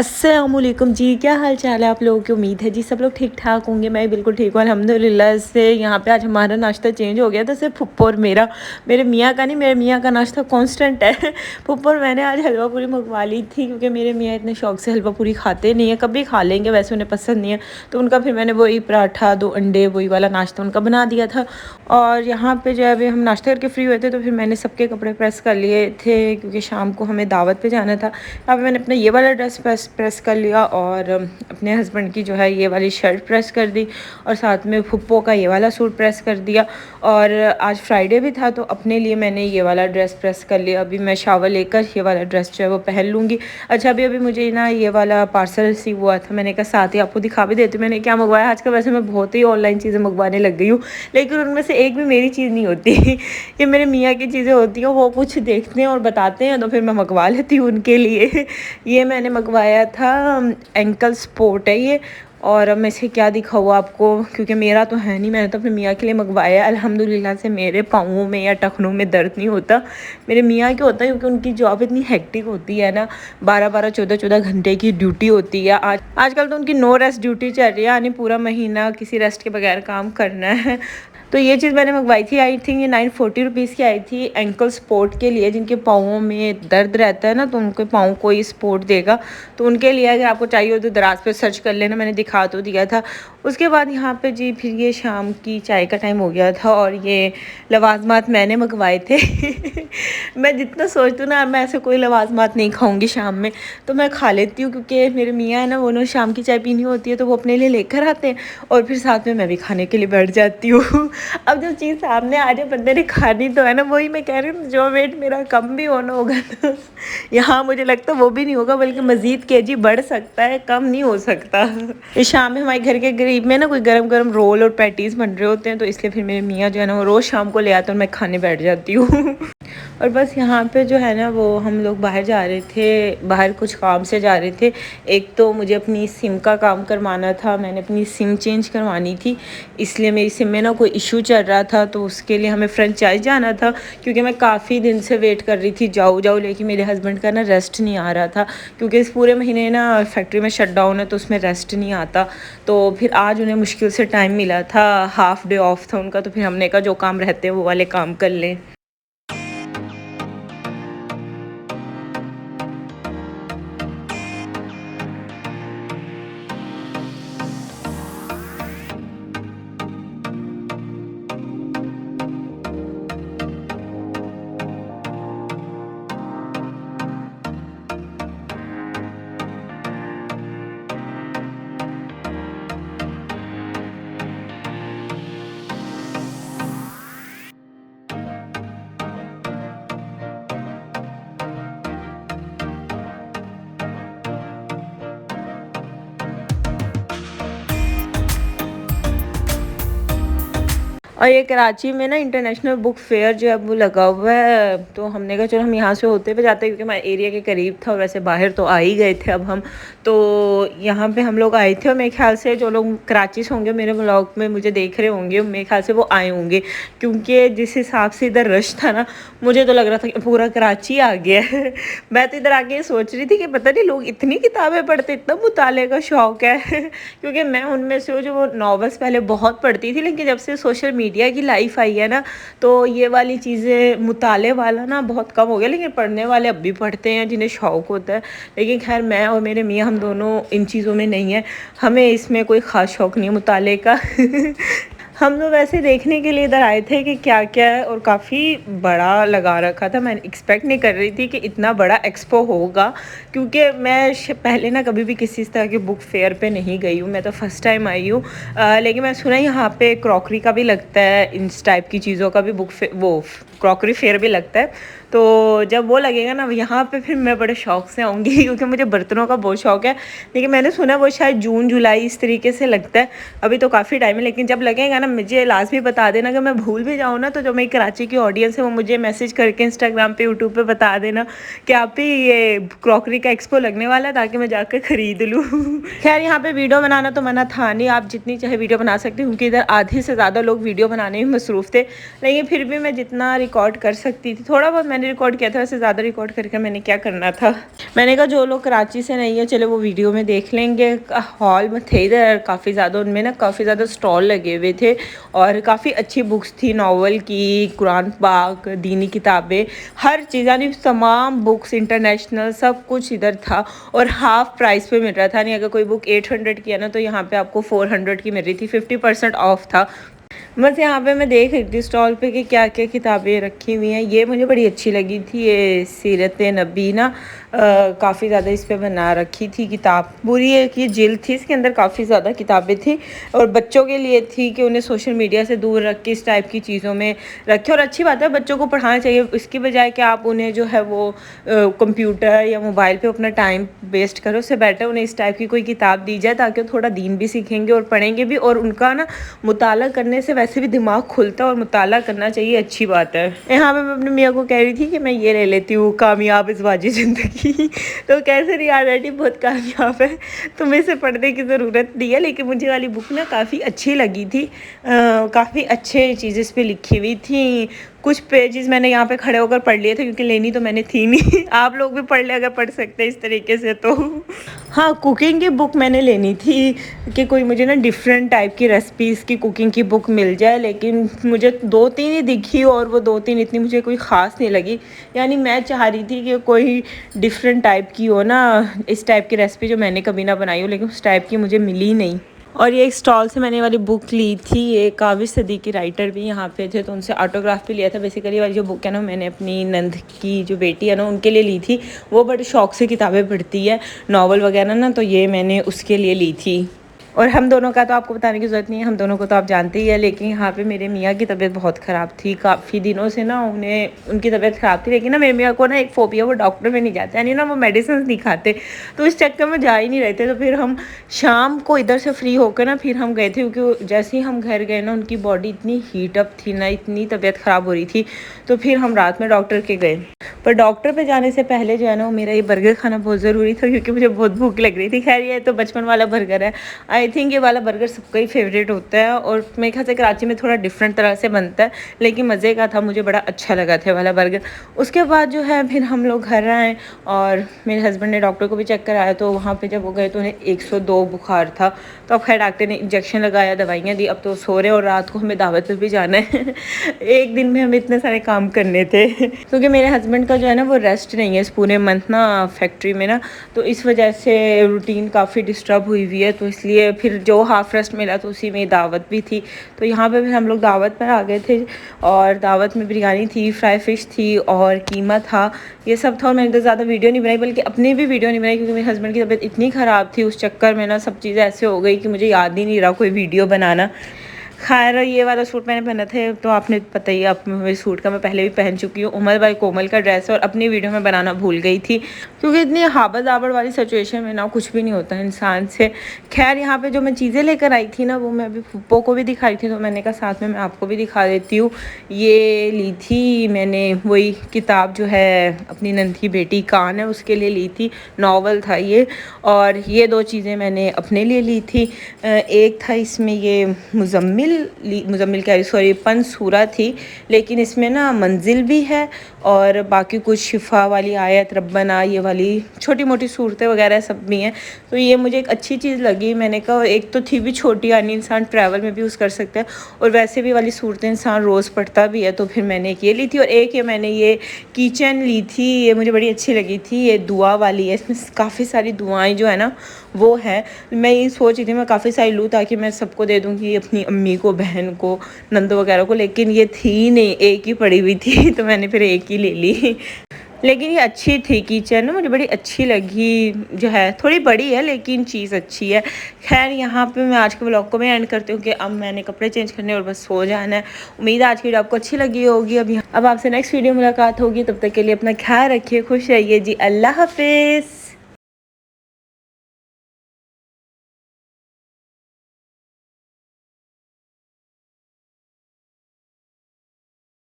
अस्सलामुअलैकुम जी, क्या हाल चाल है आप लोगों की। उम्मीद है जी सब लोग ठीक ठाक होंगे। मैं बिल्कुल ठीक हूँ अल्हम्दुलिल्लाह से। यहाँ पे आज हमारा नाश्ता चेंज हो गया था, सिर्फ फुप्पो और मेरे मियाँ का नहीं। मेरे मियाँ का नाश्ता कांस्टेंट है। फुप्पो और मैंने आज हलवा पूरी मंगवा ली थी, क्योंकि मेरे मियाँ इतने शौक से हलवा पूरी खाते नहीं है, कभी खा लेंगे, वैसे उन्हें पसंद नहीं है। तो उनका फिर मैंने वही पराठा 2 अंडे वही वाला नाश्ता उनका बना दिया था। और यहाँ पे जो है अभी हम नाश्ता करके फ्री हुए थे, तो फिर मैंने सबके कपड़े प्रेस कर लिए थे, क्योंकि शाम को हमें दावत पे जाना था। यहाँ पे मैंने अपना ये वाला ड्रेस प्रेस कर लिया, और अपने हस्बैंड की जो है ये वाली शर्ट प्रेस कर दी, और साथ में फुप्पो का ये वाला सूट प्रेस कर दिया। और आज फ्राइडे भी था, तो अपने लिए मैंने ये वाला ड्रेस प्रेस कर लिया। अभी मैं शावर लेकर ये वाला ड्रेस जो है वो पहन लूँगी। अच्छा, अभी मुझे ना ये वाला पार्सल रिसीव हुआ था, मैंने कहा साथ ही आपको दिखा भी देती हूँ मैंने क्या मंगवाया। आजकल वैसे मैं बहुत ही ऑनलाइन चीज़ें मंगवाने लग गई हूँ, लेकिन उनमें से एक भी मेरी चीज़ नहीं होती। ये मेरे मियाँ की चीज़ें होती हैं, वो कुछ देखते हैं और बताते हैं, तो फिर मैं मंगवा लेती हूँ उनके लिए। ये मैंने मंगवाया था, एंकल स्पोर्ट है ये। और अब मैं इसे क्या दिखाऊँ आपको, क्योंकि मेरा तो है नहीं, मैंने तो अपने मियाँ के लिए मंगवाया है। अल्हम्दुलिल्लाह से मेरे पाँवों में या टखनों में दर्द नहीं होता, मेरे मियाँ के होता है, क्योंकि उनकी जॉब इतनी हेक्टिक होती है ना, 12-12 14-14 घंटे की ड्यूटी होती है। आजकल तो उनकी नो रेस्ट ड्यूटी चल रही है, यानी पूरा महीना किसी रेस्ट के बगैर काम करना है। तो ये चीज़ मैंने मंगवाई थी, आई थिंक ये 940 रुपीज़ की आई थी, एंकल स्पोर्ट के लिए, जिनके पाँवों में दर्द रहता है ना, तो उनके पाँव को ये स्पोर्ट देगा। तो उनके लिए अगर आपको चाहिए हो तो दराज पे सर्च कर लेना, मैंने दिखा तो दिया था। उसके बाद यहाँ पे जी फिर ये शाम की चाय का टाइम हो गया था, और ये लवाजमात मैंने मंगवाए थे। मैं जितना सोचती हूँ ना, मैं ऐसे कोई लवाजमात नहीं खाऊंगी शाम में, तो मैं खा लेती हूँ, क्योंकि मेरे मियाँ है ना, वो शाम की चाय पीनी होती है, तो वो अपने लिए लेकर आते हैं, और फिर साथ में मैं भी खाने के लिए बैठ जाती हूँ। अब जो चीज़ सामने आ जाए बंदे ने खानी तो है ना, वही मैं कह रही हूँ। जो वेट मेरा कम भी होना होगा ना, यहाँ मुझे लगता है वो भी नहीं होगा, बल्कि मज़ीद केजी बढ़ सकता है, कम नहीं हो सकता। इस शाम में हमारे घर के करीब में ना कोई गरम गरम रोल और पैटीज़ बन रहे होते हैं, तो इसलिए फिर मेरे मियाँ जो है ना, वो रोज़ शाम को ले आते हैं, और मैं खाने बैठ जाती हूँ। और बस यहाँ पे जो है ना, वो हम लोग बाहर जा रहे थे, बाहर कुछ काम से जा रहे थे। एक तो मुझे अपनी सिम का काम करवाना था, मैंने अपनी सिम चेंज करवानी थी, इसलिए मेरी सिम में ना कोई इशू चल रहा था, तो उसके लिए हमें फ्रेंचाइज जाना था, क्योंकि मैं काफ़ी दिन से वेट कर रही थी जाऊँ जाऊँ, लेकिन मेरे हस्बैंड का ना रेस्ट नहीं आ रहा था, क्योंकि इस पूरे महीने ना फैक्ट्री में शट डाउन है, तो उसमें रेस्ट नहीं आता। तो फिर आज उन्हें मुश्किल से टाइम मिला था, हाफ़ डे ऑफ था उनका, तो फिर हमने कहा जो काम रहते हैं वो वाले काम कर लें। और ये कराची में ना इंटरनेशनल बुक फेयर जो है वो लगा हुआ है, तो हमने कहा चलो हम यहाँ से होते हुए जाते हैं, क्योंकि हमारे एरिया के करीब था, और वैसे बाहर तो आ ही गए थे अब हम। तो यहाँ पे हम लोग आए थे, और मेरे ख्याल से जो लोग कराची से होंगे, मेरे व्लॉग में मुझे देख रहे होंगे, मेरे ख्याल से वो आए होंगे, क्योंकि जिस हिसाब से इधर रश था ना, मुझे तो लग रहा था कि पूरा कराची आ गया है। मैं तो इधर आके सोच रही थी कि पता नहीं लोग इतनी किताबें पढ़ते, इतना मुताले का शौक़ है। क्योंकि मैं उनमें से हूँ जो वो नॉवेल्स पहले बहुत पढ़ती थी, लेकिन जब से सोशल मीडिया की लाइफ आई है ना, तो ये वाली चीज़ें मुताले वाला ना बहुत कम हो गया। लेकिन पढ़ने वाले अब भी पढ़ते हैं, जिन्हें शौक़ होता है। लेकिन खैर मैं और मेरे मियाँ हम दोनों इन चीज़ों में नहीं है, हमें इसमें कोई ख़ास शौक़ नहीं है मुताले का। हम लोग वैसे देखने के लिए इधर आए थे कि क्या क्या है, और काफ़ी बड़ा लगा रखा था। मैं एक्सपेक्ट नहीं कर रही थी कि इतना बड़ा एक्सपो होगा, क्योंकि मैं पहले ना कभी भी किसी तरह के बुक फेयर पे नहीं गई हूँ, मैं तो फ़र्स्ट टाइम आई हूँ। लेकिन मैं सुना यहाँ पे क्रॉकरी का भी लगता है, इस टाइप की चीज़ों का भी वो क्रॉकरी फेयर भी लगता है। तो जब वो लगेगा ना यहाँ पे, फिर मैं बड़े शौक़ से आऊँगी, क्योंकि मुझे बर्तनों का बहुत शौक़ है। लेकिन मैंने सुना वो शायद जून जुलाई इस तरीके से लगता है, अभी तो काफ़ी टाइम है, लेकिन जब लगेगा ना मुझे लाजमी बता देना, अगर मैं भूल भी जाऊँ ना तो जो मेरी कराची की ऑडियंस है वो मुझे मैसेज करके इंस्टाग्राम पे यूट्यूब पे बता देना कि आप ही ये क्रॉकरी का एक्सपो लगने वाला है, ताकि मैं जाकर ख़रीद लूँ। खैर यहाँ पे वीडियो बनाना तो मना था नहीं, आप जितनी चाहे वीडियो बना सकते हो, क्योंकि इधर आधे से ज़्यादा लोग वीडियो बनाने में मसरूफ़ थे। लेकिन फिर भी मैं जितना रिकॉर्ड कर सकती थी, थोड़ा बहुत मैंने रिकॉर्ड किया था, वैसे ज़्यादा रिकॉर्ड करके मैंने क्या करना था। मैंने कहा जो लोग कराची से नहीं है चलो वो वीडियो में देख लेंगे। हॉल में थे इधर काफ़ी ज़्यादा, उनमें ना काफ़ी ज़्यादा स्टॉल लगे हुए थे और काफ़ी अच्छी बुक्स थी, नावल की, कुरान पाक, दीनी किताबें, हर चीज़, यानी तमाम बुक्स इंटरनेशनल सब कुछ इधर था और हाफ़ प्राइस पे मिल रहा था। नहीं अगर कोई बुक 800 की है ना तो यहाँ पे आपको 400 की मिल रही थी, 50% ऑफ था। बस यहाँ पे मैं देख रही थी स्टॉल पे कि क्या क्या किताबें रखी हुई हैं। ये मुझे बड़ी अच्छी लगी थी, ये सीरत नबी ना काफ़ी ज़्यादा इस पे बना रखी थी किताब, पूरी एक ये जिल्द थी, इसके अंदर काफ़ी ज़्यादा किताबें थी और बच्चों के लिए थी कि उन्हें सोशल मीडिया से दूर रख के इस टाइप की चीज़ों में रखें। और अच्छी बात है, बच्चों को पढ़ाना चाहिए, इसकी बजाय कि आप उन्हें जो है वो कंप्यूटर या मोबाइल पे अपना टाइम वेस्ट करो, उससे बेटर उन्हें इस टाइप की कोई किताब दी जाए ताकि वो थोड़ा दीन भी सीखेंगे और पढ़ेंगे भी, और उनका ना मुताला करने से वैसे भी दिमाग खुलता है और मुताला करना चाहिए, अच्छी बात है। यहाँ पे मैं अपनी मियाँ को कह रही थी कि मैं ये ले लेती हूँ, कामयाब इज़वाजी ज़िंदगी। तो कैसे रियलिटी बहुत कामयाब है, तुम्हें इसे पढ़ने की ज़रूरत नहीं है। लेकिन मुझे वाली बुक ना काफ़ी अच्छी लगी थी, काफ़ी अच्छे चीज़ें इस पर लिखी हुई थी। कुछ पेजेस मैंने यहाँ पे खड़े होकर पढ़ लिए थे क्योंकि लेनी तो मैंने थी नहीं। आप लोग भी पढ़ ले अगर पढ़ सकते हैं इस तरीके से तो। हाँ, कुकिंग की बुक मैंने लेनी थी कि कोई मुझे ना डिफरेंट टाइप की रेसिपीज़ की कुकिंग की बुक मिल जाए, लेकिन मुझे 2-3 ही दिखी और वो 2-3 इतनी मुझे कोई ख़ास नहीं लगी। यानी मैं चाह रही थी कि कोई डिफरेंट टाइप की हो ना, इस टाइप की रेसिपी जो मैंने कभी ना बनाई हो, लेकिन उस टाइप की मुझे मिली नहीं। और ये एक स्टॉल से मैंने वाली बुक ली थी, ये काबिज सदीकी राइटर भी यहाँ पे थे तो उनसे ऑटोग्राफ भी लिया था। बेसिकली वाली जो बुक है ना मैंने अपनी नंद की जो बेटी है ना उनके लिए ली थी, वो बड़े शौक़ से किताबें पढ़ती है, नावल वगैरह ना, तो ये मैंने उसके लिए ली थी। और हम दोनों का तो आपको बताने की ज़रूरत नहीं है, हम दोनों को तो आप जानते ही है। लेकिन यहाँ पे मेरे मियाँ की तबीयत बहुत ख़राब थी, काफ़ी दिनों से ना उनकी तबीयत ख़राब थी। लेकिन ना मेरे मियाँ को ना एक फ़ोबिया, वो डॉक्टर में नहीं जाते, यानी ना वो मेडिसिन नहीं खाते, तो इस चक्कर में जा ही नहीं रहे थे। तो फिर हम शाम को इधर से फ्री होकर ना फिर हम गए थे, क्योंकि जैसे ही हम घर गए ना उनकी बॉडी इतनी हीटअप थी ना, इतनी तबीयत ख़राब हो रही थी, तो फिर हम रात में डॉक्टर के गए। पर डॉक्टर पे जाने से पहले जो है ना मेरा ये बर्गर खाना बहुत ज़रूरी था, क्योंकि मुझे बहुत भूख लग रही थी। खैर ये तो बचपन वाला बर्गर है, आई थिंक ये वाला बर्गर सबका ही फेवरेट होता है और मेरे ख्याल से कराची में थोड़ा डिफरेंट तरह से बनता है, लेकिन मज़े का था, मुझे बड़ा अच्छा लगा था वाला बर्गर। उसके बाद जो है फिर हम लोग घर आए और मेरे हस्बैंड ने डॉक्टर को भी चेक कराया, तो वहाँ पर जब वो गए तो उन्हें 102 बुखार था। तो अब खैर डॉक्टर ने इंजेक्शन लगाया, दवाइयाँ दी, अब तो सो रहे और रात को हमें दावत पर भी जाना है। एक दिन में हमें इतने सारे काम करने थे, क्योंकि मेरे हस्बैंड का जो है ना वो रेस्ट नहीं है इस पूरे मंथ ना फैक्ट्री में ना, तो इस वजह से रूटीन काफ़ी डिस्टर्ब हुई हुई है। तो इसलिए फिर जो हाफ़ रेस्ट मिला तो उसी में दावत भी थी, तो यहाँ पे भी हम लोग दावत पर आ गए थे। और दावत में बिरयानी थी, फ्राई फ़िश थी और कीमा था, ये सब था। और मैंने तो ज़्यादा वीडियो नहीं बनाई, बल्कि अपनी भी वीडियो नहीं बनाई, क्योंकि मेरे हस्बैंड की तबीयत इतनी ख़राब थी, उस चक्कर में ना सब चीज़ें ऐसे हो गई कि मुझे याद ही नहीं रहा कोई वीडियो बनाना। खैर ये वाला सूट मैंने पहना था तो आपने पता ही, आप मेरे सूट का मैं पहले भी पहन चुकी हूँ। उमर भाई कोमल का ड्रेस है और अपनी वीडियो में बनाना भूल गई थी, क्योंकि इतनी हाबड़ दाबड़ वाली सिचुएशन में ना कुछ भी नहीं होता है इंसान से। खैर यहाँ पे जो मैं चीज़ें लेकर आई थी ना वो मैं अभी फूप्पो को भी दिखाई थी, तो मैंने कहा साथ में मैं आपको भी दिखा देती हूँ। ये ली थी मैंने वही किताब जो है अपनी नंद की बेटी कान है उसके लिए ली थी, नावल था ये। और ये 2 चीज़ें मैंने अपने लिए ली थी, एक था इसमें ये मुज़म्मिल कह रही सॉरी पंसूरा थी, लेकिन इसमें ना मंजिल भी है और बाकी कुछ शिफा वाली आयत, रब्बना, ये वाली छोटी मोटी सूरतें वगैरह सब भी हैं। तो ये मुझे एक अच्छी चीज़ लगी, मैंने कहा एक तो थी भी छोटी, यानी इंसान ट्रैवल में भी यूज़ कर सकता है, और वैसे भी वाली सूरतें इंसान रोज़ पढ़ता भी है, तो फिर मैंने एक ये ली थी। और एक ये मैंने ये किचन ली थी, ये मुझे बड़ी अच्छी लगी थी, ये दुआ वाली है, इसमें काफ़ी सारी दुआएँ जो है ना वो है। मैं ये सोच रही थी मैं काफ़ी सारी लूँ ताकि मैं सबको दे दूँगी, अपनी अम्मी को, बहन को, नंदो वगैरह को, लेकिन ये थी नहीं, एक ही पड़ी हुई थी, तो मैंने फिर एक ही ले ली। लेकिन ये अच्छी थी किचन ना, मुझे बड़ी अच्छी लगी, जो है थोड़ी बड़ी है लेकिन चीज़ अच्छी है। खैर यहाँ पे मैं आज के व्लॉग को मैं एंड करती हूँ कि अब मैंने कपड़े चेंज करने और बस सो जाना है। उम्मीद है आज की वीडियो आपको अच्छी लगी होगी। अब आपसे नेक्स्ट वीडियो मुलाकात होगी, तब तक के लिए अपना ख्याल रखिए, खुश रहिए जी, अल्लाह हाफिज़।